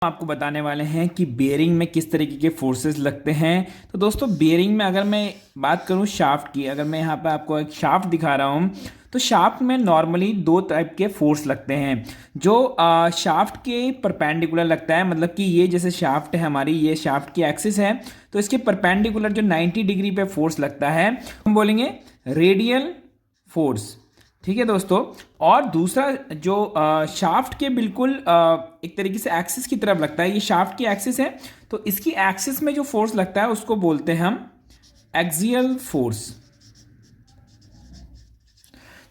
आपको बताने वाले हैं कि बेयरिंग में किस तरीके के फोर्सेस लगते हैं। तो दोस्तों बेयरिंग में अगर मैं बात करूं शाफ्ट की, अगर मैं यहाँ पे आपको एक शाफ्ट दिखा रहा हूं तो शाफ्ट में नॉर्मली दो टाइप के फोर्स लगते हैं। जो शाफ्ट के परपेंडिकुलर लगता है, मतलब कि ये जैसे शाफ्ट है हमारी, ये शाफ्ट की एक्सिस है तो इसके परपेंडिकुलर जो 90 डिग्री पे फोर्स लगता है हम बोलेंगे रेडियल फोर्स। ठीक है दोस्तों। और दूसरा जो शाफ्ट के बिल्कुल एक तरीके से एक्सिस की तरफ लगता है, ये शाफ्ट की एक्सिस है तो इसकी एक्सिस में जो फोर्स लगता है उसको बोलते हैं हम एक्सियल फोर्स।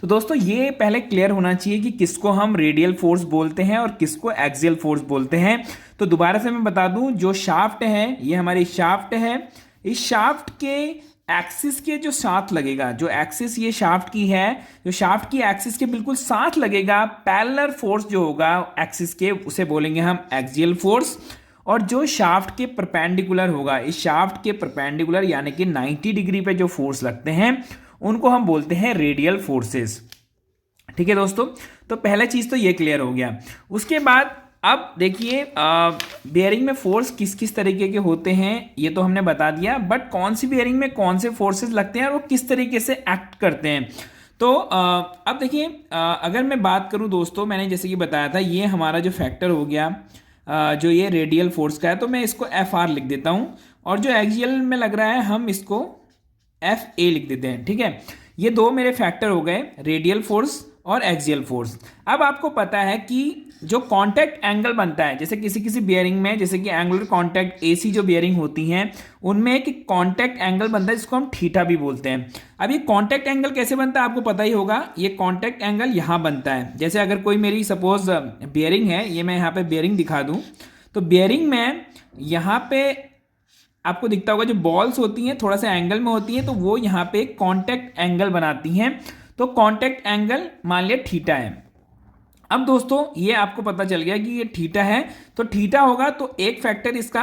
तो दोस्तों ये पहले क्लियर होना चाहिए कि किसको हम रेडियल फोर्स बोलते हैं और किसको एक्सियल फोर्स बोलते हैं। तो दोबारा से मैं बता दूं, जो शाफ्ट है ये हमारी शाफ्ट है, इस शाफ्ट के एक्सिस के जो साथ लगेगा, जो एक्सिस ये शाफ्ट की है, जो शाफ्ट की एक्सिस के बिल्कुल साथ लगेगा पैरेलल फोर्स जो होगा एक्सिस के, उसे बोलेंगे हम एक्सियल फोर्स। और जो शाफ्ट के परपेंडिकुलर होगा, इस शाफ्ट के परपेंडिकुलर यानी कि 90 डिग्री पे जो फोर्स लगते हैं उनको हम बोलते हैं रेडियल फोर्सेस। ठीक है दोस्तों, तो पहला चीज तो ये क्लियर हो गया। उसके बाद अब देखिए बेयरिंग में फोर्स किस किस तरीके के होते हैं ये तो हमने बता दिया, बट कौन सी बेयरिंग में कौन से फोर्सेस लगते हैं और वो किस तरीके से एक्ट करते हैं। तो अब देखिए अगर मैं बात करूं दोस्तों, मैंने जैसे कि बताया था ये हमारा जो फैक्टर हो गया जो ये रेडियल फोर्स का है, तो मैं इसको एफ आर लिख देता हूं, और जो एक्सियल में लग रहा है हम इसको एफ ए लिख देते हैं। ठीक है, ये दो मेरे फैक्टर हो गए, रेडियल फोर्स और एक्सियल फोर्स। अब आपको पता है कि जो कांटेक्ट एंगल बनता है, जैसे किसी किसी बियरिंग में, जैसे कि एंगुलर कांटेक्ट एसी जो बियरिंग होती हैं उनमें एक कांटेक्ट एंगल बनता है जिसको हम थीटा भी बोलते हैं। अब ये कांटेक्ट एंगल कैसे बनता है आपको पता ही होगा, ये कांटेक्ट एंगल यहाँ बनता है। जैसे अगर कोई मेरी सपोज बियरिंग है, ये मैं यहाँ पे बियरिंग दिखा दूँ, तो बियरिंग में यहाँ पे आपको दिखता होगा जो बॉल्स होती हैं थोड़ा सा एंगल में होती हैं, तो वो यहाँ पे कांटेक्ट एंगल बनाती हैं। तो कांटेक्ट एंगल मान लिया थीटा है। अब दोस्तों ये आपको पता चल गया कि ये थीटा है, तो थीटा होगा तो एक फैक्टर इसका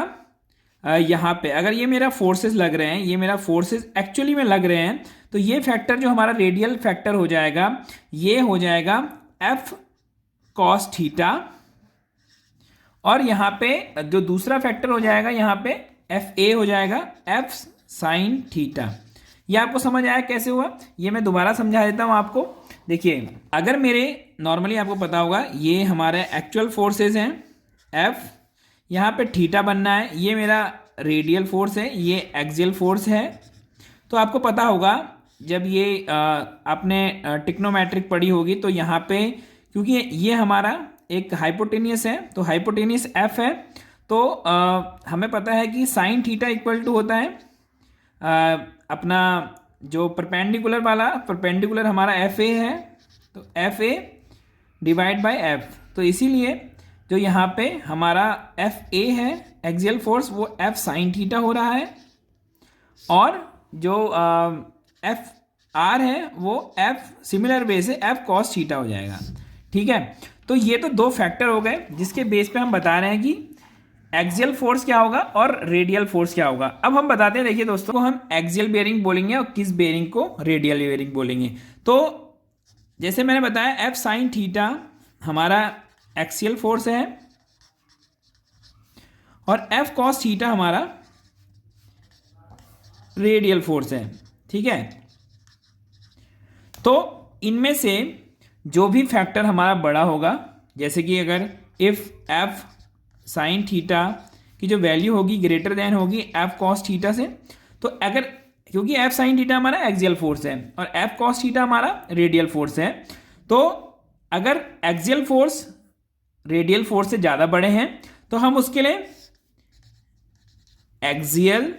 यहाँ पे, अगर ये मेरा फोर्सेस लग रहे हैं, ये मेरा फोर्सेस एक्चुअली में लग रहे हैं, तो ये फैक्टर जो हमारा रेडियल फैक्टर हो जाएगा ये हो जाएगा एफ कॉस थीटा, और यहाँ पे जो दूसरा फैक्टर हो जाएगा यहाँ पे एफ ए हो जाएगा एफ साइन थीटा। ये आपको समझ आया कैसे हुआ, ये मैं दोबारा समझा देता हूँ आपको। देखिए अगर मेरे नॉर्मली आपको पता होगा ये हमारे एक्चुअल फोर्सेस हैं एफ, यहाँ पे थीटा बनना है, ये मेरा रेडियल फोर्स है, ये एक्सियल फोर्स है। तो आपको पता होगा जब ये आपने ट्रिग्नोमेट्रिक पढ़ी होगी तो यहाँ पे क्योंकि ये हमारा एक हाइपोटेनियस है तो हाइपोटेनियस एफ है, तो हमें पता है कि साइन थीटा इक्वल टू होता है अपना जो परपेंडिकुलर वाला, परपेंडिकुलर हमारा एफ ए है तो F A divide by F. तो इसीलिए जो यहाँ पे हमारा एफ ए है एक्सियल फोर्स वो एफ साइन थीटा हो रहा है, और जो एफ आर है वो एफ सिमिलर वे से एफ कॉस थीटा हो जाएगा। ठीक है, तो ये तो दो फैक्टर हो गए जिसके बेस पे हम बता रहे हैं कि एक्सियल फोर्स क्या होगा और रेडियल फोर्स क्या होगा। अब हम बताते हैं, देखिए दोस्तों, को हम एक्सियल बेयरिंग बोलेंगे और किस बेयरिंग को रेडियल बेयरिंग बोलेंगे। तो जैसे मैंने बताया एफ साइन थीटा हमारा एक्सियल फोर्स है और एफ कॉस थीटा हमारा रेडियल फोर्स है। ठीक है, तो इनमें से जो भी फैक्टर हमारा बड़ा होगा, जैसे कि अगर इफ एफ साइन थीटा की जो वैल्यू होगी ग्रेटर देन होगी एफ कॉस थीटा से, तो अगर क्योंकि एफ साइन थीटा हमारा एक्सियल फोर्स है और एफ कॉस थीटा हमारा रेडियल फोर्स है, तो अगर एक्सियल फोर्स रेडियल फोर्स से ज़्यादा बड़े हैं तो हम उसके लिए एक्सियल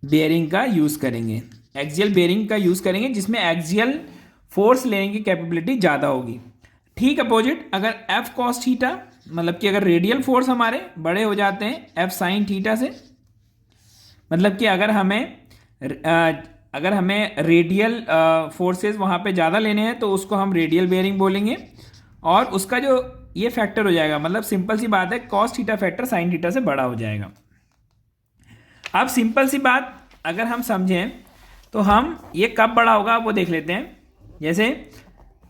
बेयरिंग का यूज़ करेंगे, एक्सियल बेयरिंग का यूज़ करेंगे जिसमें एक्सियल फोर्स लेने की कैपेबिलिटी ज़्यादा होगी। ठीक अपोजिट अगर एफ कॉस थीटा, मतलब कि अगर रेडियल फोर्स हमारे बड़े हो जाते हैं एफ साइन थीटा से, मतलब कि अगर हमें रेडियल फोर्सेस वहाँ पे ज़्यादा लेने हैं तो उसको हम रेडियल बेयरिंग बोलेंगे, और उसका जो ये फैक्टर हो जाएगा, मतलब सिंपल सी बात है cos theta factor sine theta से बड़ा हो जाएगा। अब सिंपल सी बात अगर हम समझें तो हम ये कब बड़ा होगा वो देख लेते हैं। जैसे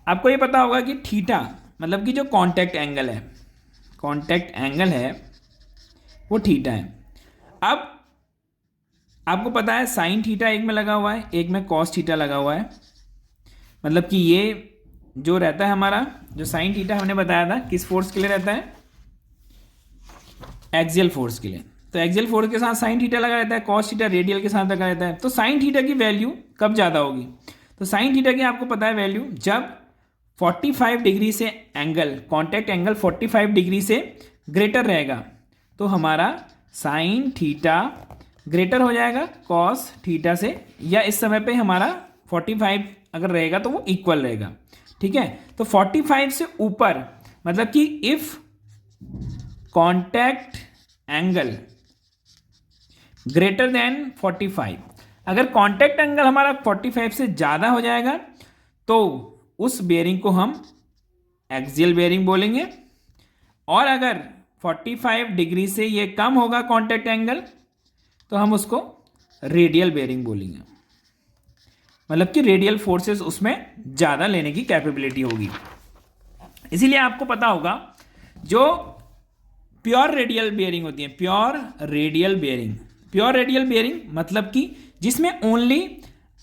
आपको ये पता होगा कि थीटा मतलब कि जो कांटेक्ट एंगल है, कांटेक्ट एंगल है वो थीटा है। अब आपको पता है साइन थीटा एक में लगा हुआ है, एक में कॉस थीटा लगा हुआ है। मतलब कि ये जो रहता है हमारा, जो साइन थीटा हमने बताया था किस फोर्स के लिए रहता है, एक्सियल फोर्स के लिए। तो एक्सियल फोर्स के साथ साइन थीटा लगा रहता है, कॉस थीटा रेडियल के साथ लगा रहता है। तो साइन थीटा की वैल्यू कब ज़्यादा होगी? तो साइन थीटा की आपको पता है वैल्यू, जब 45 डिग्री से एंगल, कॉन्टैक्ट एंगल 45 डिग्री से ग्रेटर रहेगा तो हमारा साइन थीटा ग्रेटर हो जाएगा कॉस थीटा से, या इस समय पे हमारा 45 अगर रहेगा तो वो इक्वल रहेगा। ठीक है, तो 45 से ऊपर मतलब कि if contact angle greater than 45, अगर कॉन्टैक्ट एंगल हमारा 45 से ज़्यादा हो जाएगा तो उस बेयरिंग को हम एक्सियल बेयरिंग बोलेंगे, और अगर 45 डिग्री से ये कम होगा कॉन्टैक्ट एंगल तो हम उसको रेडियल बेयरिंग बोलेंगे। मतलब कि रेडियल फोर्सेस उसमें ज़्यादा लेने की कैपेबिलिटी होगी। इसीलिए आपको पता होगा जो प्योर रेडियल बेयरिंग होती है, प्योर रेडियल बेयरिंग मतलब कि जिसमें ओनली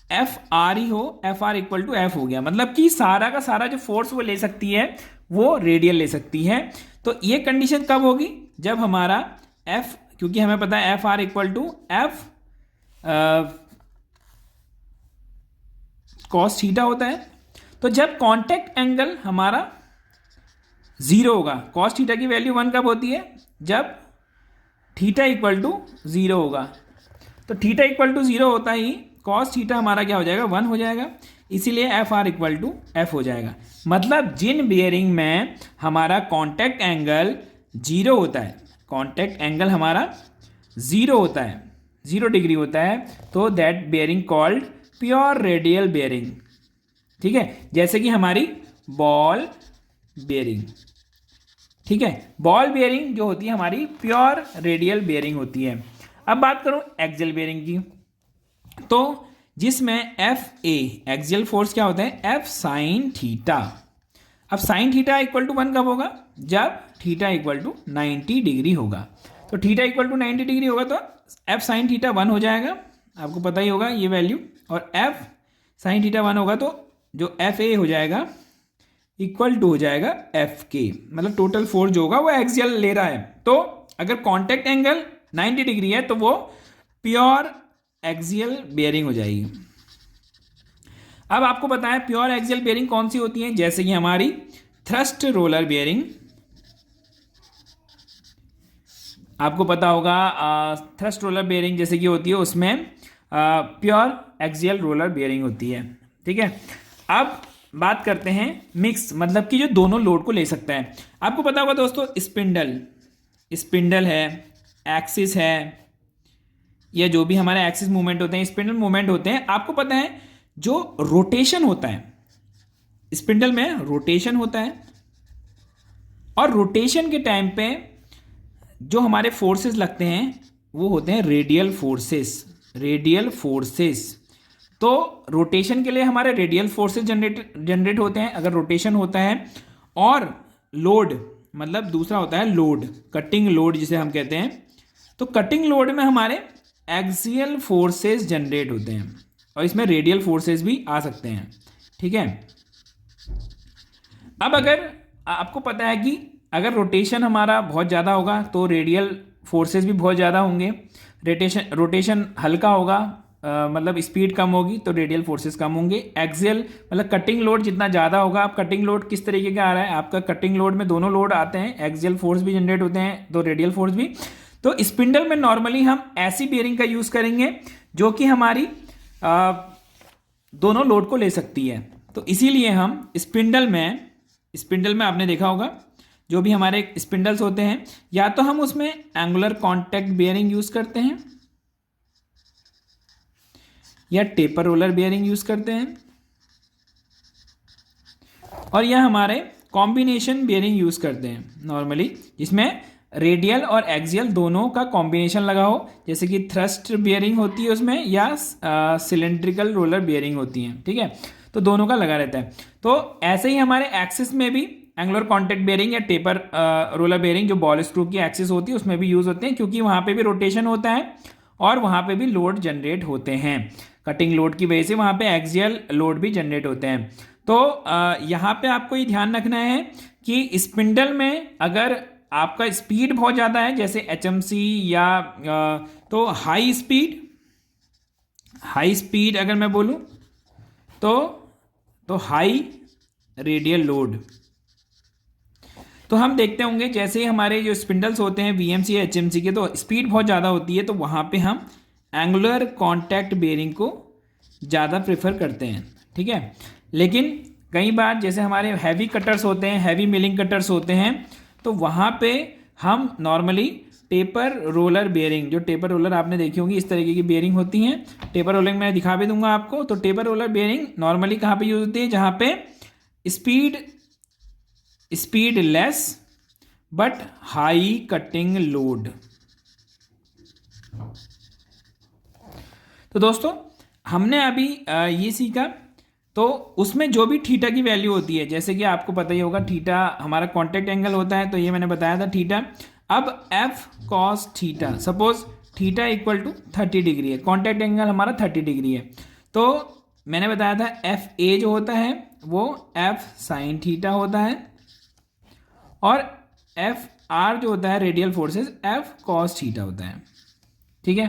एफ आर ही हो, F R equal to F हो गया, मतलब कि सारा का सारा जो फोर्स वो ले सकती है वो रेडियल ले सकती है। तो ये कंडीशन कब होगी? जब हमारा एफ, क्योंकि हमें पता है F R equal to F cos theta होता है। तो जब कॉन्टैक्ट एंगल हमारा जीरो होगा, कॉस थीटा की वैल्यू 1 कब होती है? जब थीटा इक्वल टू 0 होगा। तो थीटा इक्वल टू 0 होता ही कॉस थीटा हमारा क्या हो जाएगा? 1 हो जाएगा। इसीलिए F R equal to F हो जाएगा। मतलब जिन बेयरिंग में हमारा कॉन्टैक्ट एंगल 0 होता है, कॉन्टैक्ट एंगल हमारा 0 होता है, 0 डिग्री होता है, तो that bearing called pure radial bearing. ठीक है, जैसे कि हमारी बॉल बेयरिंग। ठीक है, बॉल बेयरिंग जो होती है हमारी प्योर रेडियल बेयरिंग होती है। अब बात करूं एक्सियल बेयरिंग की, तो जिसमें एफ ए एक्सियल फोर्स क्या होता है? F sine theta. अब साइन थीटा इक्वल टू 1 कब होगा? जब थीटा इक्वल टू 90 डिग्री होगा। तो थीटा इक्वल टू 90 डिग्री होगा तो एफ साइन थीटा 1 हो जाएगा, आपको पता ही होगा ये वैल्यू। और एफ साइन थीटा 1 होगा तो जो एफ ए हो जाएगा इक्वल टू हो जाएगा एफ के, मतलब टोटल फोर्स जो होगा वो एक्सियल ले रहा है। तो अगर कॉन्टैक्ट एंगल 90 डिग्री है तो वो प्योर एक्सियल बेयरिंग हो जाएगी। अब आपको पता है प्योर एक्सियल बेयरिंग कौन सी होती है? जैसे कि हमारी थ्रस्ट रोलर बेयरिंग, आपको पता होगा थ्रस्ट रोलर बेयरिंग जैसे कि होती है उसमें प्योर एक्सियल रोलर बेयरिंग होती है। ठीक है, अब बात करते हैं मिक्स, मतलब कि जो दोनों लोड को ले सकता है। आपको पता होगा दोस्तों स्पिंडल है, एक्सिस है, या जो भी हमारे एक्सिस मूवमेंट होते हैं, स्पिंडल मूवमेंट होते हैं। आपको पता है जो रोटेशन होता है, स्पिंडल में रोटेशन होता है, और रोटेशन के टाइम पे जो हमारे फोर्सेस लगते हैं वो होते हैं रेडियल फोर्सेस। तो रोटेशन के लिए हमारे रेडियल फोर्सेस जनरेट होते हैं अगर रोटेशन होता है। और लोड मतलब दूसरा होता है लोड, कटिंग लोड जिसे हम कहते हैं। तो कटिंग लोड में हमारे एक्सियल फोर्सेस जनरेट होते हैं, और इसमें रेडियल फोर्सेस भी आ सकते हैं। ठीक है, अब अगर आपको पता है कि अगर रोटेशन हमारा बहुत ज़्यादा होगा तो रेडियल फोर्सेस भी बहुत ज़्यादा होंगे। रोटेशन हल्का होगा, मतलब स्पीड कम होगी तो रेडियल फोर्सेस कम होंगे। एक्सियल मतलब कटिंग लोड जितना ज़्यादा होगा। अब कटिंग लोड किस तरीके का आ रहा है? आपका कटिंग लोड में दोनों लोड आते हैं, एक्सियल फोर्स भी जनरेट होते हैं तो रेडियल फोर्स भी। तो स्पिंडल में नॉर्मली हम ऐसी बेयरिंग का यूज़ करेंगे जो कि हमारी दोनों लोड को ले सकती है। तो इसीलिए हम स्पिंडल में आपने देखा होगा जो भी हमारे स्पिंडल्स होते हैं, या तो हम उसमें एंगुलर कॉन्टैक्ट बेयरिंग यूज़ करते हैं या टेपर रोलर बेयरिंग यूज़ करते हैं, और या हमारे कॉम्बिनेशन बेयरिंग यूज़ करते हैं नॉर्मली, जिसमें रेडियल और एक्सियल दोनों का कॉम्बिनेशन लगा हो, जैसे कि थ्रस्ट बेयरिंग होती है उसमें, या सिलेंड्रिकल रोलर बेयरिंग होती है। ठीक है, तो दोनों का लगा रहता है। तो ऐसे ही हमारे एक्सिस में भी एंगुलर कॉन्टैक्ट बेयरिंग या टेपर रोलर बेयरिंग जो बॉल स्क्रू की एक्सिस होती है उसमें भी यूज़ होते हैं, क्योंकि वहाँ पे भी रोटेशन होता है और वहाँ पे भी लोड जनरेट होते हैं। कटिंग लोड की वजह से वहाँ पे एक्सियल लोड भी जनरेट होते हैं। तो यहाँ पे आपको ये ध्यान रखना है कि स्पिंडल में अगर आपका स्पीड बहुत ज़्यादा है, जैसे एचएमसी या तो हाई स्पीड अगर मैं बोलूँ तो हाई रेडियल लोड, तो हम देखते होंगे जैसे हमारे जो स्पिंडल्स होते हैं वीएमसी या एचएमसी के, तो स्पीड बहुत ज़्यादा होती है, तो वहाँ पे हम एंगुलर कॉन्टैक्ट बेयरिंग को ज़्यादा प्रेफर करते हैं, ठीक है। लेकिन कई बार जैसे हमारे हैवी कटर्स होते हैं, हैवी मिलिंग कटर्स होते हैं, तो वहाँ पे हम नॉर्मली टेपर रोलर बेयरिंग, जो टेपर रोलर आपने देखी होंगी इस तरीके की बेयरिंग होती हैं, टेपर रोलर मैं दिखा भी दूंगा आपको। तो टेपर रोलर बेयरिंग नॉर्मली कहाँ पे यूज होती है, जहाँ पे speed less but high cutting load. तो दोस्तों हमने अभी ये सीखा, तो उसमें जो भी थीटा की वैल्यू होती है, जैसे कि आपको पता ही होगा थीटा हमारा कॉन्टैक्ट एंगल होता है, तो ये मैंने बताया था थीटा। अब F cos theta, suppose theta equal to 30 degree है, कॉन्टैक्ट एंगल हमारा 30 डिग्री है, तो मैंने बताया था एफ ए जो होता है वो एफ साइन थीटा होता है, और एफ आर जो होता है radial forces F cos theta होता है, ठीक है।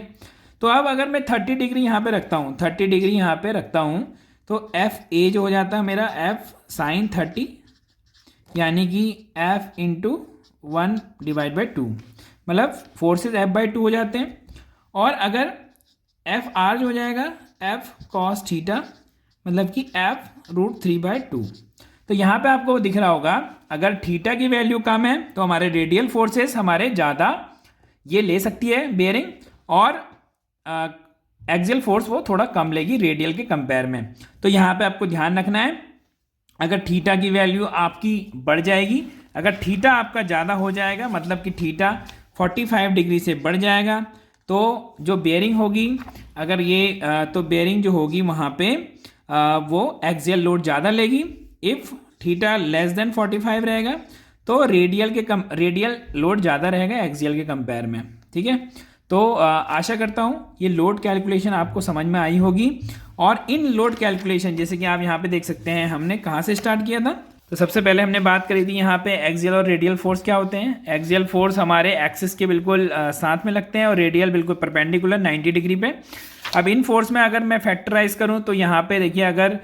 तो अब अगर मैं 30 डिग्री यहाँ पे रखता हूँ, 30 डिग्री यहाँ पे रखता हूँ, तो एफ ए जो हो जाता है मेरा एफ साइन 30, यानी कि एफ इंटू 1/2, मतलब फोर्सेस एफ बाई 2 हो जाते हैं। और अगर एफ आर जो हो जाएगा एफ कॉस थीटा, मतलब कि एफ √3/2। तो यहाँ पे आपको दिख रहा होगा अगर थीटा की वैल्यू कम है तो हमारे रेडियल फोर्सेस हमारे ज़्यादा ये ले सकती है बेयरिंग, और एक्सियल फोर्स वो थोड़ा कम लेगी रेडियल के कंपेयर में। तो यहाँ पे आपको ध्यान रखना है, अगर थीटा की वैल्यू आपकी बढ़ जाएगी, अगर थीटा आपका ज़्यादा हो जाएगा, मतलब कि थीटा 45 डिग्री से बढ़ जाएगा, तो जो बेयरिंग होगी अगर ये तो बेयरिंग जो होगी वहाँ पे वो एक्सियल लोड ज़्यादा लेगी। इफ़ थीटा लेस देन 45 रहेगा तो रेडियल लोड ज़्यादा रहेगा एक्सियल के कंपेयर में, ठीक है। तो आशा करता हूँ ये लोड कैलकुलेशन आपको समझ में आई होगी। और इन लोड कैलकुलेशन जैसे कि आप यहाँ पे देख सकते हैं, हमने कहाँ से स्टार्ट किया था, तो सबसे पहले हमने बात करी थी यहाँ पे एक्सियल और रेडियल फोर्स क्या होते हैं। एक्सियल फोर्स हमारे एक्सिस के बिल्कुल साथ में लगते हैं और रेडियल बिल्कुल परपेंडिकुलर 90 डिग्री पे। अब इन फोर्स में अगर मैं फैक्टराइज करूँ तो यहाँ पे देखिए, अगर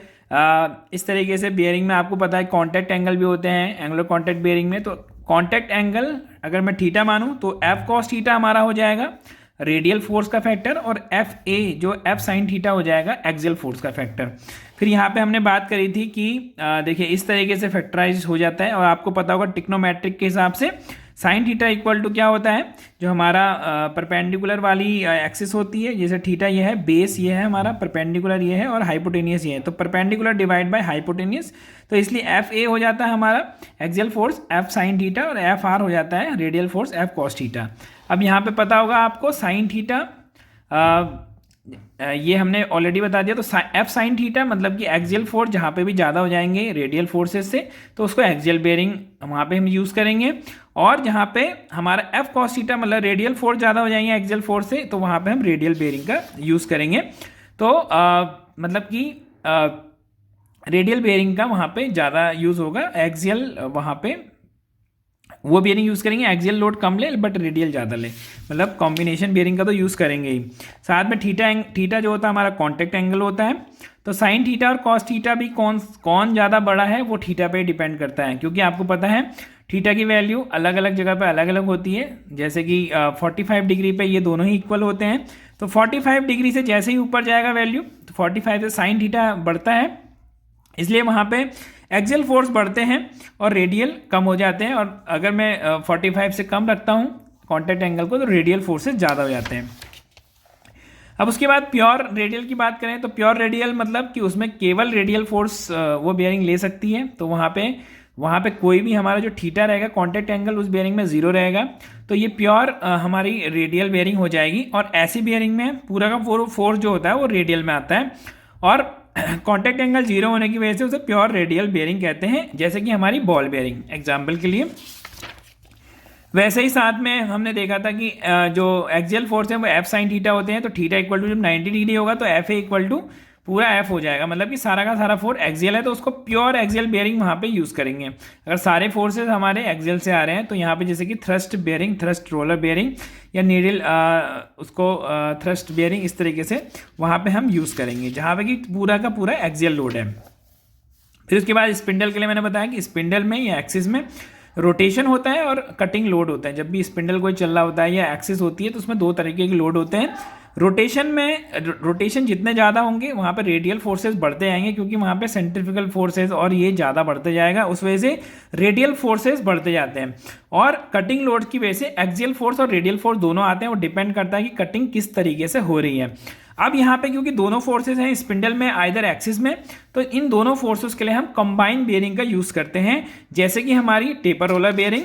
इस तरीके से बेयरिंग में आपको पता है कॉन्टैक्ट एंगल भी होते हैं एंगुलर कॉन्टैक्ट बेयरिंग में, तो कॉन्टैक्ट एंगल अगर मैं थीटा मानूं तो एफ कॉस थीटा हमारा हो जाएगा रेडियल फोर्स का फैक्टर, और एफ ए जो एफ साइन थीटा हो जाएगा एक्सियल फोर्स का फैक्टर। फिर यहाँ पे हमने बात करी थी कि देखिए इस तरीके से फैक्टराइज हो जाता है, और आपको पता होगा टिक्नोमेट्रिक के हिसाब से साइन थीटा इक्वल टू क्या होता है, जो हमारा परपेंडिकुलर वाली एक्सिस होती है, जैसे थीटा ये है, बेस ये है हमारा, परपेंडिकुलर ये है और हाइपोटेनियस ये है, तो परपेंडिकुलर डिवाइड बाय हाइपोटेनियस, तो इसलिए एफ ए हो जाता है हमारा axial force F sine theta, और एफ आर हो जाता है radial force F cos theta. अब यहाँ पे पता होगा आपको साइन थीटा, ये हमने ऑलरेडी बता दिया, तो एफ साइन थीटा मतलब कि एक्सियल फोर्स जहाँ पे भी ज़्यादा हो जाएंगे रेडियल फोर्सेस से, तो उसको एक्सियल बेयरिंग वहाँ पे हम यूज़ करेंगे, और जहाँ पे हमारा एफ कॉस थीटा मतलब रेडियल फोर्स ज़्यादा हो जाएंगे एक्सियल फोर्स से, तो वहाँ पे हम रेडियल बेयरिंग का यूज़ करेंगे। तो मतलब कि रेडियल बेयरिंग का वहाँ पे ज़्यादा यूज़ होगा, एक्सियल वहाँ पे वो बेयरिंग यूज़ करेंगे, एक्सियल लोड कम ले बट रेडियल ज़्यादा ले, मतलब कॉम्बिनेशन बेयरिंग का तो यूज़ करेंगे ही। साथ में थीटा जो होता है हमारा कॉन्टैक्ट एंगल होता है, तो साइन थीटा और कॉस थीटा भी कौन ज़्यादा बड़ा है वो थीटा पे डिपेंड करता है, क्योंकि आपको पता है थीटा की वैल्यू अलग अलग जगह पे अलग अलग होती है, जैसे कि 45 डिग्री पे ये दोनों ही इक्वल होते हैं, तो 45 डिग्री से जैसे ही ऊपर जाएगा वैल्यू, तो 45 से साइन थीटा बढ़ता है, इसलिए वहाँ पे एक्सियल फोर्स बढ़ते हैं और रेडियल कम हो जाते हैं, और अगर मैं 45 से कम रखता हूँ कॉन्टैक्ट एंगल को तो रेडियल फोर्सेस ज़्यादा हो जाते हैं। अब उसके बाद प्योर रेडियल की बात करें तो प्योर रेडियल मतलब कि उसमें केवल रेडियल फोर्स वो बेयरिंग ले सकती है, तो वहाँ पे कोई भी हमारा जो थीटा रहेगा कॉन्टैक्ट एंगल उस बेयरिंग में 0 रहेगा, तो ये प्योर हमारी रेडियल बेयरिंग हो जाएगी। और ऐसी बेयरिंग में पूरा का पूरा फोर्स जो होता है वो रेडियल में आता है, और कांटेक्ट एंगल 0 होने की वजह से उसे प्योर रेडियल बेयरिंग कहते हैं, जैसे कि हमारी बॉल बेयरिंग एग्जाम्पल के लिए। वैसे ही साथ में हमने देखा था कि जो एक्सियल फोर्स है वो एफ साइन थीटा होते हैं, तो थीटा इक्वल टू जब 90 डिग्री होगा तो एफ ए इक्वल टू पूरा एफ हो जाएगा, मतलब कि सारा का सारा फोर्स एक्सियल है, तो उसको प्योर एक्सियल बेयरिंग वहाँ पे यूज़ करेंगे। अगर सारे फोर्सेज हमारे एक्सियल से आ रहे हैं तो यहाँ पे जैसे कि thrust bearing, thrust roller bearing या नीडल उसको थ्रस्ट बेयरिंग, इस तरीके से वहाँ पे हम यूज़ करेंगे जहाँ पे कि पूरा का पूरा एक्सियल लोड है। फिर उसके बाद स्पिंडल के लिए मैंने बताया कि स्पिंडल में या एक्सिस में रोटेशन होता है और कटिंग लोड होता है। जब भी स्पिंडल कोई चल रहा होता है या एक्सिस होती है तो उसमें दो तरीके के लोड होते हैं। रोटेशन जितने ज़्यादा होंगे वहाँ पे रेडियल फोर्सेस बढ़ते जाएंगे, क्योंकि वहाँ पे सेंट्रीफ्यूगल फोर्सेस और ये ज़्यादा बढ़ते जाएगा, उस वजह से रेडियल फोर्सेस बढ़ते जाते हैं। और कटिंग लोड की वजह से एक्सियल फोर्स और रेडियल फोर्स दोनों आते हैं, वो डिपेंड करता है कि कटिंग किस तरीके से हो रही है। अब यहाँ पे क्योंकि दोनों फोर्सेस हैं स्पिंडल में आइदर एक्सिस में, तो इन दोनों फोर्सेस के लिए हम कंबाइन बेयरिंग का यूज़ करते हैं, जैसे कि हमारी टेपर रोलर बेयरिंग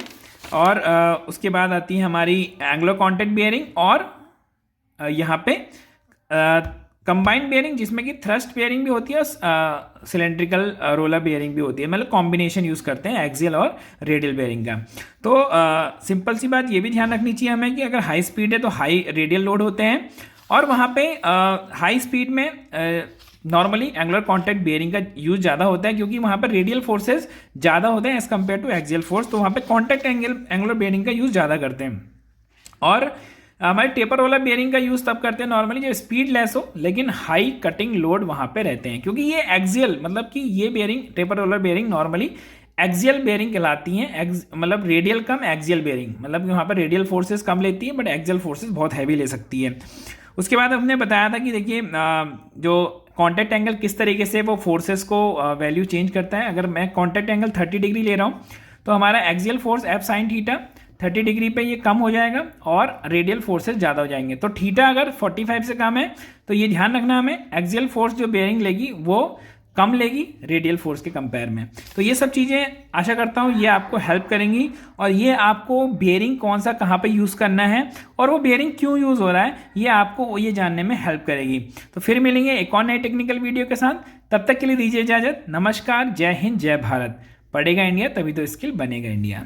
और उसके बाद आती है हमारी एंग्लो कॉन्टैक्ट बेयरिंग और यहाँ पे कंबाइंड बेयरिंग, जिसमें कि थ्रस्ट बेयरिंग भी होती है और सिलेंड्रिकल रोलर बेयरिंग भी होती है, मतलब कॉम्बिनेशन यूज़ करते हैं एक्सियल और रेडियल बेयरिंग का। तो सिंपल सी बात ये भी ध्यान रखनी चाहिए हमें कि अगर हाई स्पीड है तो हाई रेडियल लोड होते हैं, और वहाँ पे हाई स्पीड में नॉर्मली एंगुलर कॉन्टैक्ट बेयरिंग का यूज ज़्यादा होता है, क्योंकि वहाँ पर रेडियल फोर्सेस ज़्यादा होते हैं as compare to axial force, तो वहाँ पे कॉन्टैक्ट एंगुलर बेयरिंग का यूज़ ज़्यादा करते हैं। और हमारे टेपर रोलर बेयरिंग का यूज़ तब करते हैं नॉर्मली जब स्पीड लेस हो लेकिन हाई कटिंग लोड वहाँ पे रहते हैं, क्योंकि ये एक्सियल, मतलब कि ये bearing taper roller bearing normally axial bearing कहलाती हैं, मतलब रेडियल कम एक्सियल बेयरिंग, मतलब वहाँ पर रेडियल फोर्सेस कम लेती है बट एक्सियल फोर्सेस बहुत हैवी ले सकती है। उसके बाद हमने बताया था कि देखिए जो कॉन्टैक्ट एंगल किस तरीके से वो फोर्सेस को वैल्यू चेंज करता है। अगर मैं कॉन्टैक्ट एंगल 30 डिग्री ले रहा हूँ तो हमारा axial force F sine theta 30 degree पे ये कम हो जाएगा और रेडियल फोर्सेस ज़्यादा हो जाएंगे। तो थीटा अगर 45 से कम है तो ये ध्यान रखना हमें, एक्सियल फोर्स जो बेयरिंग लेगी वो कम लेगी रेडियल फोर्स के कंपेयर में। तो ये सब चीज़ें आशा करता हूँ ये आपको हेल्प करेंगी, और ये आपको बेयरिंग कौन सा कहाँ पे यूज़ करना है और वो बेयरिंग क्यों यूज़ हो रहा है ये आपको ये जानने में हेल्प करेगी। तो फिर मिलेंगे एक और नए टेक्निकल वीडियो के साथ, तब तक के लिए दीजिए इजाज़त। नमस्कार, जय हिंद, जय भारत। पढ़ेगा इंडिया तभी तो स्किल बनेगा इंडिया।